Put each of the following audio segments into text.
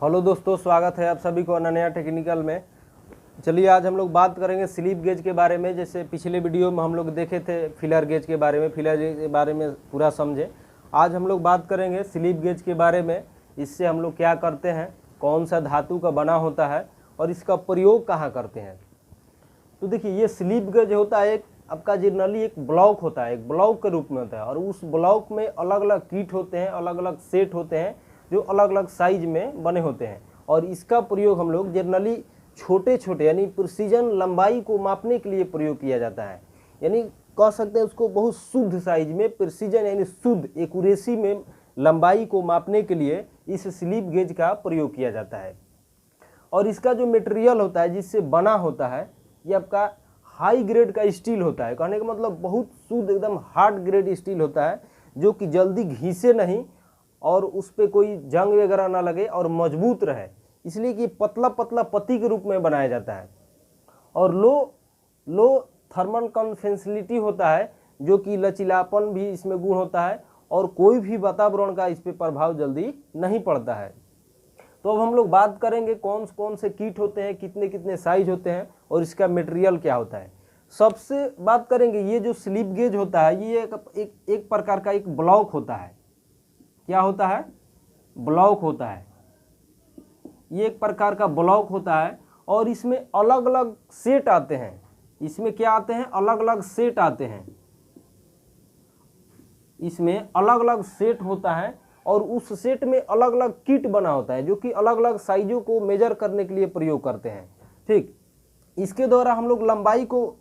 Hello दोस्तों, स्वागत है आप सभी को अनन्या टेक्निकल में। चलिए आज हम लोग बात करेंगे स्लिप गेज के बारे में। जैसे पिछले वीडियो में हम लोग देखे थे फिलर गेज के बारे में, फिलर गेज के बारे में पूरा समझे। आज हम लोग बात करेंगे स्लिप गेज के बारे में। इससे हम लोग क्या करते हैं, कौन सा धातु का बना होता है और इसका प्रयोग कहाँ करते हैं। तो देखिए, ये स्लिप गेज होता है एक आपका जनरली एक ब्लॉक होता है, एक ब्लॉक के रूप में होता है। और उस ब्लॉक में अलग अलग किट होते हैं, अलग अलग सेट होते हैं जो अलग अलग साइज में बने होते हैं। और इसका प्रयोग हम लोग जनरली छोटे छोटे यानी प्रिसीजन लंबाई को मापने के लिए प्रयोग किया जाता है। यानी कह सकते हैं उसको बहुत शुद्ध साइज में, प्रिसीजन यानी शुद्ध एक्यूरेसी में लंबाई को मापने के लिए इस स्लिप गेज का प्रयोग किया जाता है। और इसका जो मटेरियल होता है जिससे बना होता है, ये आपका हाई ग्रेड का स्टील होता है। कहने का मतलब बहुत शुद्ध एकदम हार्ड ग्रेड स्टील होता है, जो कि जल्दी घिसे नहीं और उस पर कोई जंग वगैरह ना लगे और मजबूत रहे, इसलिए कि पतला पतला पत्ती के रूप में बनाया जाता है। और लो थर्मल कन्वेक्सिटी होता है, जो कि लचीलापन भी इसमें गुण होता है और कोई भी वातावरण का इस पर प्रभाव जल्दी नहीं पड़ता है। तो अब हम लोग बात करेंगे कौन कौन से किट होते हैं, कितने कितने साइज होते हैं और इसका मटेरियल क्या होता है। सबसे बात करेंगे, ये जो स्लिप गेज होता है ये एक प्रकार का एक ब्लॉक होता है। क्या होता है? ब्लॉक होता है। ये एक प्रकार का ब्लॉक होता है और इसमें अलग अलग सेट आते हैं। इसमें क्या आते हैं? अलग अलग सेट आते हैं। इसमें अलग अलग सेट होता है और उस सेट में अलग अलग किट बना होता है, जो कि अलग अलग साइजों को मेजर करने के लिए प्रयोग करते हैं। ठीक, इसके द्वारा हम लोग लंबाई को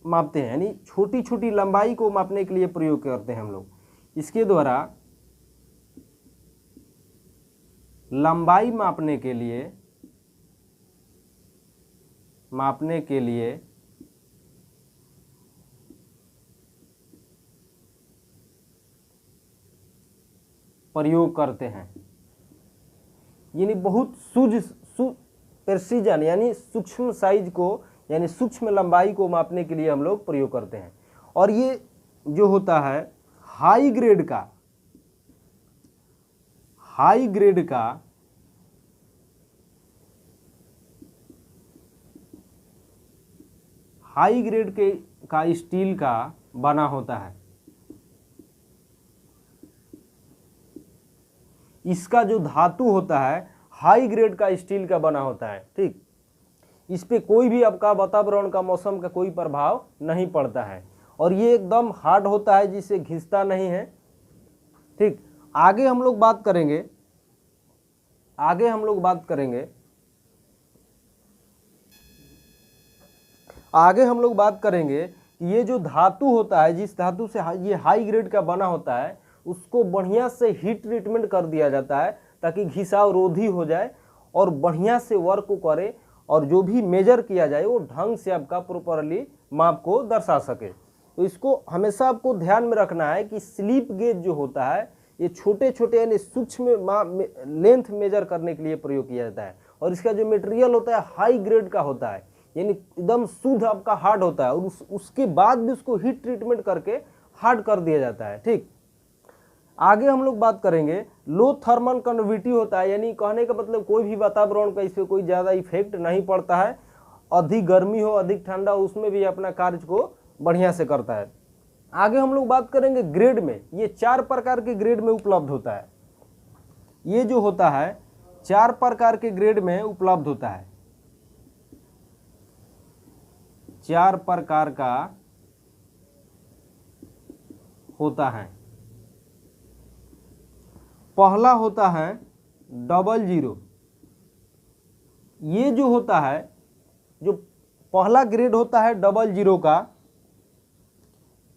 मापते हैं, यानी छोटी छोटी लंबाई को मापने के लिए प्रयोग करते हैं हम लोग। इसके द्वारा लंबाई मापने के लिए प्रयोग करते हैं। यानी बहुत प्रिसीजन यानी सूक्ष्म साइज को यानी सूक्ष्म लंबाई को मापने के लिए हम लोग प्रयोग करते हैं। और ये जो होता है हाई ग्रेड का स्टील का बना होता है। इसका जो धातु होता है हाई ग्रेड का स्टील का बना होता है। ठीक, इस पे कोई भी आपका वातावरण का, मौसम का कोई प्रभाव नहीं पड़ता है और ये एकदम हार्ड होता है, जिससे घिसता नहीं है। ठीक, आगे हम लोग बात करेंगे कि ये जो धातु होता है, जिस धातु से ये हाई ग्रेड का बना होता है, उसको बढ़िया से हीट ट्रीटमेंट कर दिया जाता है ताकि घिसाव रोधी हो जाए और बढ़िया से वर्क को करे और जो भी मेजर किया जाए वो ढंग से आपका प्रॉपरली माप को दर्शा सके। तो इसको हमेशा आपको ध्यान में रखना है कि स्लिप गेज जो होता है ये छोटे छोटे यानी सूक्ष्म लेंथ मेजर करने के लिए प्रयोग किया जाता है। और इसका जो मटेरियल होता है हाई ग्रेड का होता है, यानी एकदम शुद्ध आपका हार्ड होता है और उसके बाद भी उसको हीट ट्रीटमेंट करके हार्ड कर दिया जाता है। ठीक, आगे हम लोग बात करेंगे लो थर्मल कंडक्टिविटी होता है, यानी कहने का मतलब कोई भी वातावरण का इस पर कोई ज़्यादा इफेक्ट नहीं पड़ता है। अधिक गर्मी हो, अधिक ठंडा हो, उसमें भी अपना कार्य को बढ़िया से करता है। आगे हम लोग बात करेंगे ग्रेड में। ये 4 प्रकार के ग्रेड में उपलब्ध होता है। ये जो होता है 4 प्रकार के ग्रेड में उपलब्ध होता है। 4 प्रकार का होता है। पहला होता है 00। ये जो होता है, जो पहला ग्रेड होता है 00 का,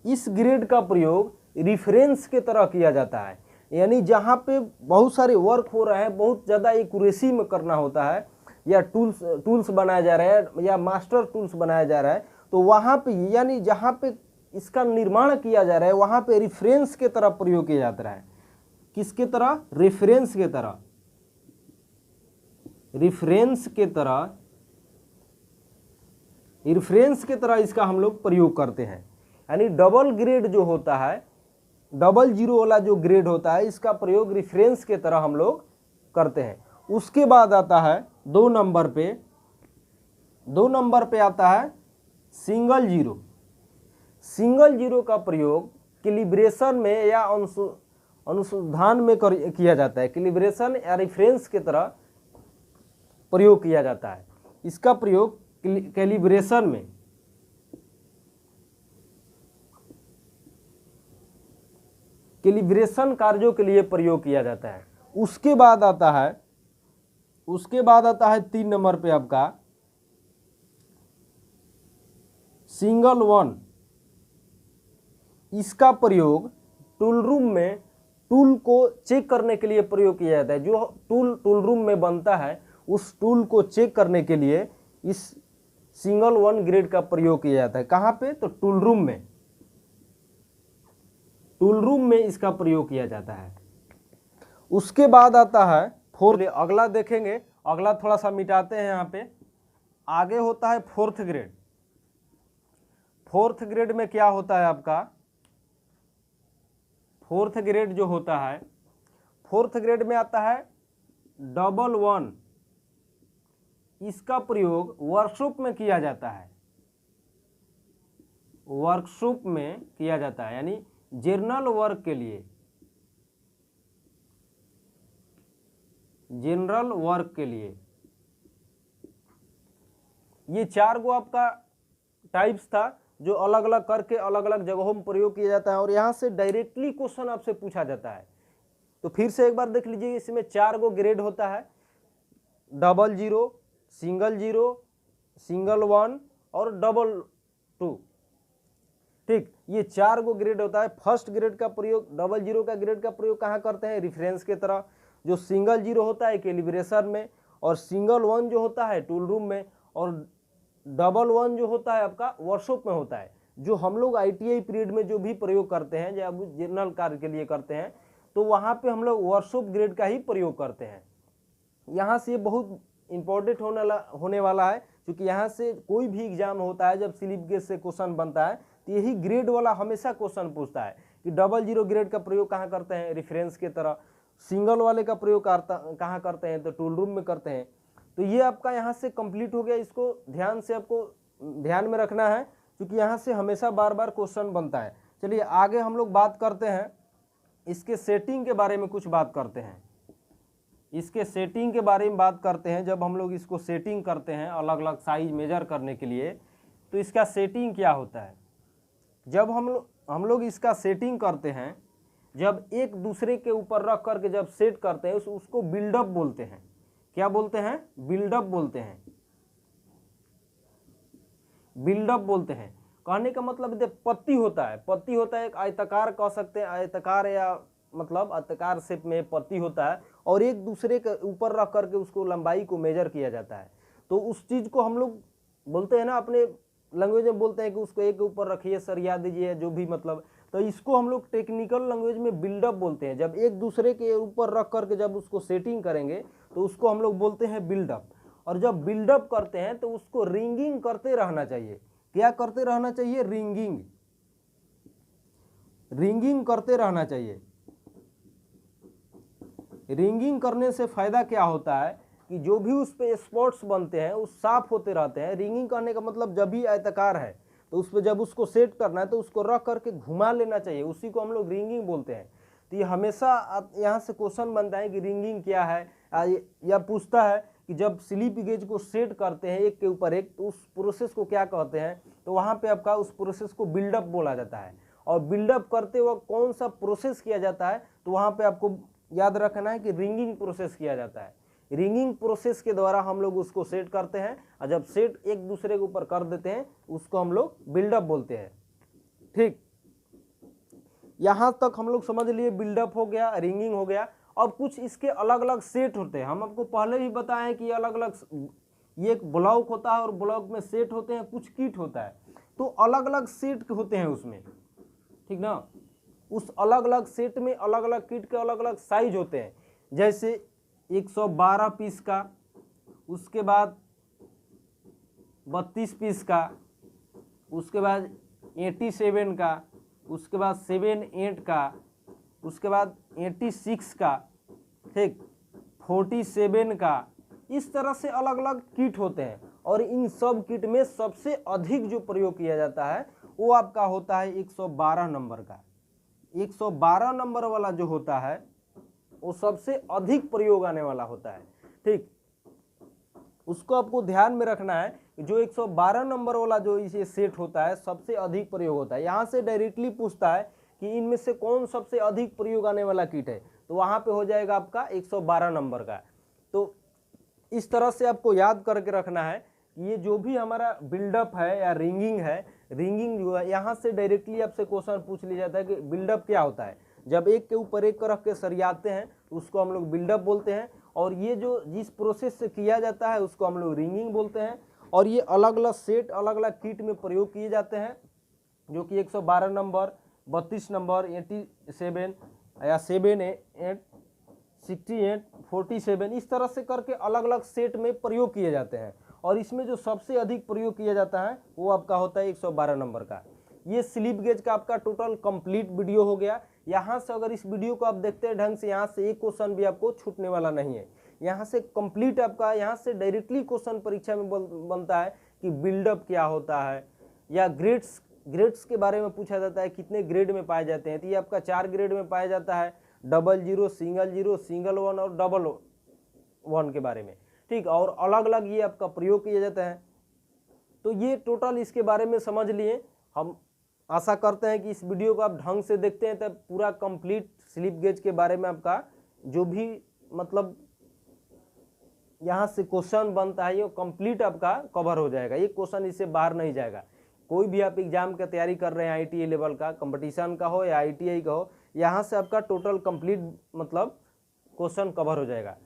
इस ग्रेड का प्रयोग रिफरेंस के तरह किया जाता है। यानी जहाँ पे बहुत सारे वर्क हो रहे हैं, बहुत ज़्यादा एक्यूरेसी में करना होता है, या टूल्स बनाया जा रहा है या मास्टर टूल्स बनाया जा रहा है, तो वहाँ पे यानी जहाँ पे इसका निर्माण किया जा रहा है वहाँ पे रिफरेंस के तरह प्रयोग किया जाता है। किसके तरह? रेफरेंस के तरह। रिफरेंस के तरह इसका हम लोग प्रयोग करते हैं। यानी डबल ग्रेड जो होता है, 00 वाला जो ग्रेड होता है, इसका प्रयोग रेफरेंस के तरह हम लोग करते हैं। उसके बाद आता है 2 नंबर पे आता है सिंगल जीरो। सिंगल जीरो का प्रयोग कैलिब्रेशन में या अनुसंधान में किया जाता है। कैलिब्रेशन या रेफरेंस की तरह प्रयोग किया जाता है। इसका प्रयोग कैलिब्रेशन कार्यों के लिए प्रयोग किया जाता है। उसके बाद आता है 3 नंबर पे आपका सिंगल वन। इसका प्रयोग टूल रूम में टूल को चेक करने के लिए प्रयोग किया जाता है। जो टूल रूम में बनता है उस टूल को चेक करने के लिए इस सिंगल वन ग्रेड का प्रयोग किया जाता है। कहाँ पे? तो टूल रूम में इसका प्रयोग किया जाता है। उसके बाद आता है 4। अगला देखेंगे, अगला थोड़ा सा मिटाते हैं यहाँ पे। आगे होता है 4th ग्रेड। 4th ग्रेड में क्या होता है आपका? 4th ग्रेड जो होता है, 4th ग्रेड में आता है डबल वन। इसका प्रयोग वर्कशॉप में किया जाता है। वर्कशॉप में किया जाता है, यानी जर्नल वर्क के लिए, जनरल वर्क के लिए। ये 4 गो आपका टाइप्स था जो अलग अलग करके अलग अलग जगहों में प्रयोग किया जाता है और यहाँ से डायरेक्टली क्वेश्चन आपसे पूछा जाता है। तो फिर से एक बार देख लीजिए, इसमें 4 गो ग्रेड होता है, double zero, single zero, single one और डबल टू। ठीक, ये 4 गो ग्रेड होता है। फर्स्ट ग्रेड का प्रयोग, डबल जीरो का ग्रेड का प्रयोग कहाँ करते हैं? रेफरेंस के तरह। जो सिंगल जीरो होता है कैलिब्रेशन में, और सिंगल वन जो होता है टूल रूम में, और डबल वन जो होता है आपका वर्कशॉप में होता है। जो हम लोग ITI पीरियड में जो भी प्रयोग करते हैं, जब जनरल कार्य के लिए करते हैं, तो वहाँ पे हम लोग वर्कशॉप ग्रेड का ही प्रयोग करते हैं। यहाँ से बहुत इंपॉर्टेंट होने वाला है, क्योंकि यहाँ से कोई भी एग्जाम होता है, जब स्लिप गेज से क्वेश्चन बनता है तो यही ग्रेड वाला हमेशा क्वेश्चन पूछता है कि डबल जीरो ग्रेड का प्रयोग कहाँ करते हैं? रेफरेंस के तरह। सिंगल वाले का प्रयोग कहाँ करते हैं? तो टूल रूम में करते हैं। तो ये आपका यहाँ से कंप्लीट हो गया। इसको आपको ध्यान में रखना है, क्योंकि यहाँ से हमेशा बार बार क्वेश्चन बनता है। चलिए आगे हम लोग बात करते हैं, इसके सेटिंग के बारे में कुछ बात करते हैं। इसके सेटिंग के बारे में बात करते हैं। जब हम लोग इसको सेटिंग करते हैं अलग अलग साइज मेजर करने के लिए, तो इसका सेटिंग क्या होता है? जब हम लोग इसका सेटिंग करते हैं, जब एक दूसरे के ऊपर रख करके जब सेट करते हैं, उसको बिल्डअप बोलते हैं। क्या बोलते हैं? बिल्डअप बोलते हैं। बिल्डअप बोलते हैं। कहने का मतलब पत्ती होता है, पत्ती होता है, एक आयताकार कह सकते हैं, आयताकार या मतलब आयताकार शेप में पत्ती होता है, और एक दूसरे के ऊपर रख करके उसको लंबाई को मेजर किया जाता है। तो उस चीज को हम लोग बोलते हैं ना, अपने लैंग्वेज में बोलते हैं कि उसको एक ऊपर रखिए, सरिया दीजिए, जो भी मतलब। तो इसको हम लोग टेक्निकल लैंग्वेज में बिल्डअप बोलते हैं। जब एक दूसरे के ऊपर रख करके जब उसको सेटिंग करेंगे तो उसको हम लोग बोलते हैं बिल्डअप। और जब बिल्डअप करते हैं तो उसको रिंगिंग करते रहना चाहिए। क्या करते रहना चाहिए? रिंगिंग करते रहना चाहिए। रिंगिंग करने से फायदा क्या होता है कि जो भी उस पे स्पॉट्स बनते हैं वो साफ होते रहते हैं। रिंगिंग करने का मतलब जब भी आयताकार है तो उस पर जब उसको सेट करना है तो उसको रख करके घुमा लेना चाहिए, उसी को हम लोग रिंगिंग बोलते हैं। तो ये हमेशा यहाँ से क्वेश्चन बनता है कि रिंगिंग क्या है, या पूछता है कि जब स्लिप गेज को सेट करते हैं एक के ऊपर एक, तो उस प्रोसेस को क्या कहते हैं? तो वहाँ पे आपका उस प्रोसेस को बिल्डअप बोला जाता है। और बिल्डअप करते वक्त कौन सा प्रोसेस किया जाता है? तो वहाँ पे आपको याद रखना है कि रिंगिंग प्रोसेस किया जाता है। रिंगिंग प्रोसेस के द्वारा हम लोग उसको सेट करते हैं, और जब सेट एक दूसरे के ऊपर कर देते हैं उसको हम लोग बिल्डअप बोलते हैं। ठीक, यहां तक हम लोग समझ लिए, बिल्डअप हो गया, रिंगिंग हो गया। अब कुछ इसके अलग अलग सेट होते हैं। हम आपको पहले भी बताएं कि अलग अलग, ये एक ब्लॉक होता है और ब्लॉक में सेट होते हैं, कुछ किट होता है। तो अलग अलग सेट होते हैं उसमें, ठीक ना। उस अलग अलग सेट में अलग अलग किट के अलग अलग साइज होते हैं। जैसे 112 पीस का, उसके बाद 32 पीस का, उसके बाद 87 का, उसके बाद 78 का, उसके बाद 86 का, ठीक, 47 का, इस तरह से अलग अलग किट होते हैं। और इन सब किट में सबसे अधिक जो प्रयोग किया जाता है वो आपका होता है 112 नंबर का। 112 नंबर वाला जो होता है वो सबसे अधिक प्रयोग आने वाला होता है। ठीक, उसको आपको ध्यान में रखना है। जो 112 नंबर वाला जो इसे सेट होता है सबसे अधिक प्रयोग होता है। यहाँ से डायरेक्टली पूछता है कि इनमें से कौन सबसे अधिक प्रयोग आने वाला किट है, तो वहाँ पे हो जाएगा आपका 112 नंबर का। तो इस तरह से आपको याद करके रखना है कि ये जो भी हमारा बिल्डअप है या रिंगिंग है, रिंगिंग जो है यहाँ से डायरेक्टली आपसे क्वेश्चन पूछ लिया जाता है कि बिल्डअप क्या होता है। जब एक के ऊपर एक रख के सरियाते हैं तो उसको हम लोग बिल्डअप बोलते हैं, और ये जो जिस प्रोसेस से किया जाता है उसको हम लोग रिंगिंग बोलते हैं। और ये अलग अलग सेट, अलग अलग किट में प्रयोग किए जाते हैं, जो कि 112 नंबर, 32 नंबर, 87 या 7, 8, 68, 47, इस तरह से करके अलग अलग सेट में प्रयोग किए जाते हैं। और इसमें जो सबसे अधिक प्रयोग किया जाता है वो आपका होता है 112 नंबर का। ये स्लिप गेज का आपका टोटल कंप्लीट वीडियो हो गया। यहाँ से अगर इस वीडियो को आप देखते हैं ढंग से, यहाँ से एक क्वेश्चन भी आपको छूटने वाला नहीं है। यहाँ से कंप्लीट आपका, यहाँ से डायरेक्टली क्वेश्चन परीक्षा में बनता है कि बिल्डअप क्या होता है, या ग्रेड्स के बारे में पूछा जाता है, कितने ग्रेड में पाए जाते हैं। तो ये आपका 4 ग्रेड में पाया जाता है, 00, सिंगल 0, सिंगल 1 और डबल 1 के बारे में। ठीक, और अलग अलग ये आपका प्रयोग किया जाता है। तो ये टोटल इसके बारे में समझ लिए। हम आशा करते हैं कि इस वीडियो को आप ढंग से देखते हैं तब पूरा कंप्लीट स्लिप गेज के बारे में आपका जो भी मतलब यहाँ से क्वेश्चन बनता है ये कंप्लीट आपका कवर हो जाएगा। ये क्वेश्चन इससे बाहर नहीं जाएगा। कोई भी आप एग्जाम का तैयारी कर रहे हैं, आईटीआई लेवल का, कंपटीशन का हो या आईटीआई का हो, यहाँ से आपका टोटल कंप्लीट मतलब क्वेश्चन कवर हो जाएगा।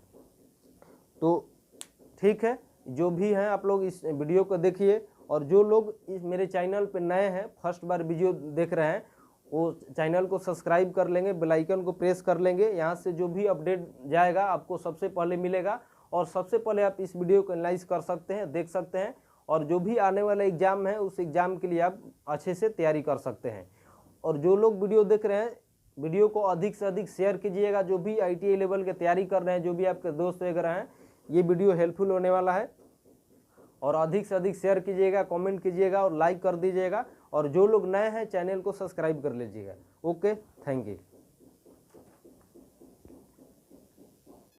तो ठीक है, जो भी हैं आप लोग इस वीडियो को देखिए, और जो लोग इस मेरे चैनल पे नए हैं, फर्स्ट बार वीडियो देख रहे हैं, वो चैनल को सब्सक्राइब कर लेंगे, बेल आइकन को प्रेस कर लेंगे। यहाँ से जो भी अपडेट जाएगा आपको सबसे पहले मिलेगा, और सबसे पहले आप इस वीडियो को एनालाइज कर सकते हैं, देख सकते हैं, और जो भी आने वाला एग्जाम है उस एग्जाम के लिए आप अच्छे से तैयारी कर सकते हैं। और जो लोग वीडियो देख रहे हैं, वीडियो को अधिक से अधिक शेयर कीजिएगा। जो भी आईटीआई लेवल की तैयारी कर रहे हैं, जो भी आपके दोस्त वगैरह हैं, ये वीडियो हेल्पफुल होने वाला है। और अधिक से अधिक शेयर कीजिएगा, कमेंट कीजिएगा और लाइक कर दीजिएगा। और जो लोग नए हैं चैनल को सब्सक्राइब कर लीजिएगा। Okay, thank you.